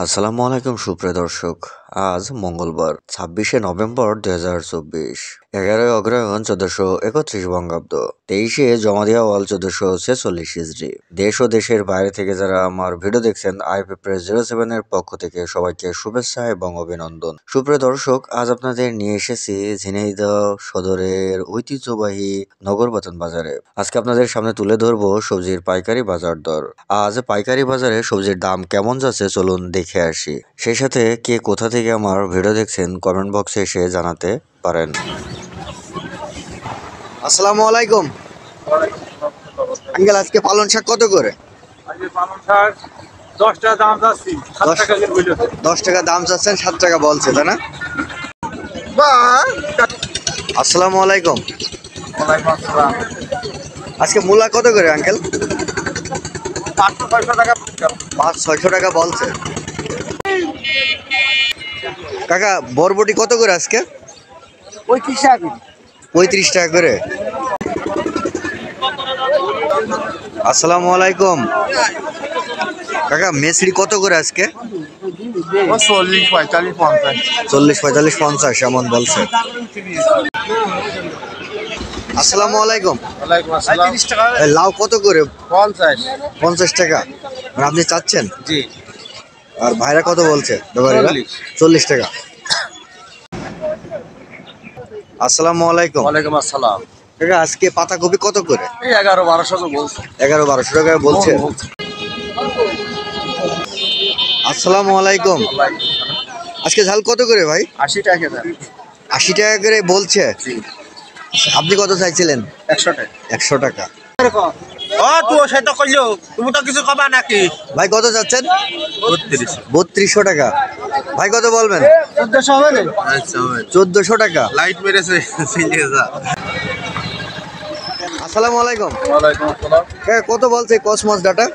আসসালামু আলাইকুম সুপ্রিয় দর্শক। আজ মঙ্গলবার 26শে নভেম্বর 2024, 11ই অগ্রহায়ণ 1431 বঙ্গাব্দ, 23শে জমাদিয়াওয়াল 1446 হিজড়ি। দেশ ও দেশের বাইরে থেকে যারা আমার ভিডিও দেখছেন, আইপি প্রেস 07 এর পক্ষ থেকে সবাইকে শুভেচ্ছা এবং অভিনন্দন। সুপ্রিয় দর্শক, আজ আপনাদের নিয়ে এসেছি ঝিনাইদহ সদরের ঐতিহ্যবাহী নগরবাতান বাজারে। আজকে আপনাদের সামনে তুলে ধরবো সবজির পাইকারি বাজার দর। আজ পাইকারি বাজারে সবজির দাম কেমন যাচ্ছে চলুন দেখে আসি। সেই সাথে কে কোথা থেকে আমার ভিডিও দেখছেন কমেন্ট বক্সে এসে জানাতে পারেন। আসসালামু আলাইকুম আঙ্কেল, আজকে পালং শাক কত করে? পালং শাক 10 টাকা দাম যাচ্ছে, 7 টাকা করে বলছে। 10 টাকা দাম চাচ্ছেন, 7 টাকা বলছে, তাই না? আসসালামু আলাইকুম। ওয়ালাইকুম আসসালাম। আজকে মূলা কত করে আঙ্কেল? 500-600 টাকা। 500-600 টাকা বলছে। কাকা, বরবটি কত করে আজকে? 35 টাকা। 35 টাকা করে। আসসালামু আলাইকুম কাকা, মেসরি কত করে আজকে? 40, 45, 50। 40, 45, 50 এমন বলছে। আসসালামু আলাইকুম। ওয়ালাইকুম আসসালাম। 30 টাকা। লাউ কত করে? 50। 50 টাকা। আর আপনি চাচ্ছেন? জি। আর ভাইরা কত বলছে ব্যাপারীরা? 40 টাকা। আসসালামু আলাইকুম। ওয়ালাইকুম আসসালাম। কাকা, আজকে পাতাকপি কত করে? এই 11-1200 তো বলছে। 1100-1200 টাকা বলছে। আসসালামু আলাইকুম। আজকে ঝাল কত করে ভাই? 80 টাকা দাম। 80 টাকা করে বলছে। আপনি কত চাইছিলেন? 100 টাকা। 100 টাকা। তুই সেটা কইলো, তুমি তো কিছু কবা নাকি? ভাই কত চাচ্ছেন? 32। 3200 টাকা। ভাই কত বলবেন? 1400 হবে না? 1400 টাকা। লাইট মেরেছে সিলিয়ে যা। আসসালামু আলাইকুম। ওয়ালাইকুম আসসালাম। কাকা, কত বলছে কসমস ডাটা?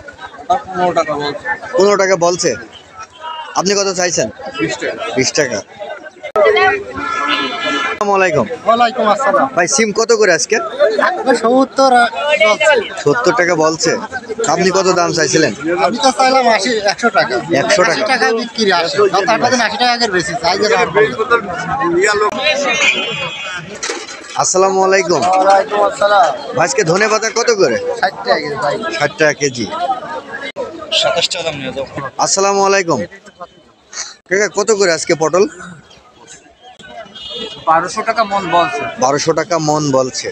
15 টাকা বলছে। 15 টাকা বলছে। আপনি কত চাইছেন? 20 টাকা। 20 টাকা। আসসালামু আলাইকুম। ওয়ালাইকুম আসসালাম। ভাই সিম কত করে আজকে? 70 70 টাকা বলছে। আপনি কত দাম চাইছিলেন? আমি তো চাইলাম 80, 100 টাকা। 100 টাকা। 80 টাকা বিক্রি আসে। তারপরে 80 টাকা করে বেশি চাই যে। আসসালামু আলাইকুম। ওয়ালাইকুম আসসালাম। ভাই আজকে ধনে পাতা কত করে? 60 টাকা ভাই। 60 টাকা কেজি। 27 টাকা দাম নিয়ে যাও। আসসালামু আলাইকুম। কাকা, কত করে আজকে পটল? 1200 টাকা মন বলছে। 1200 টাকা মন বলছে।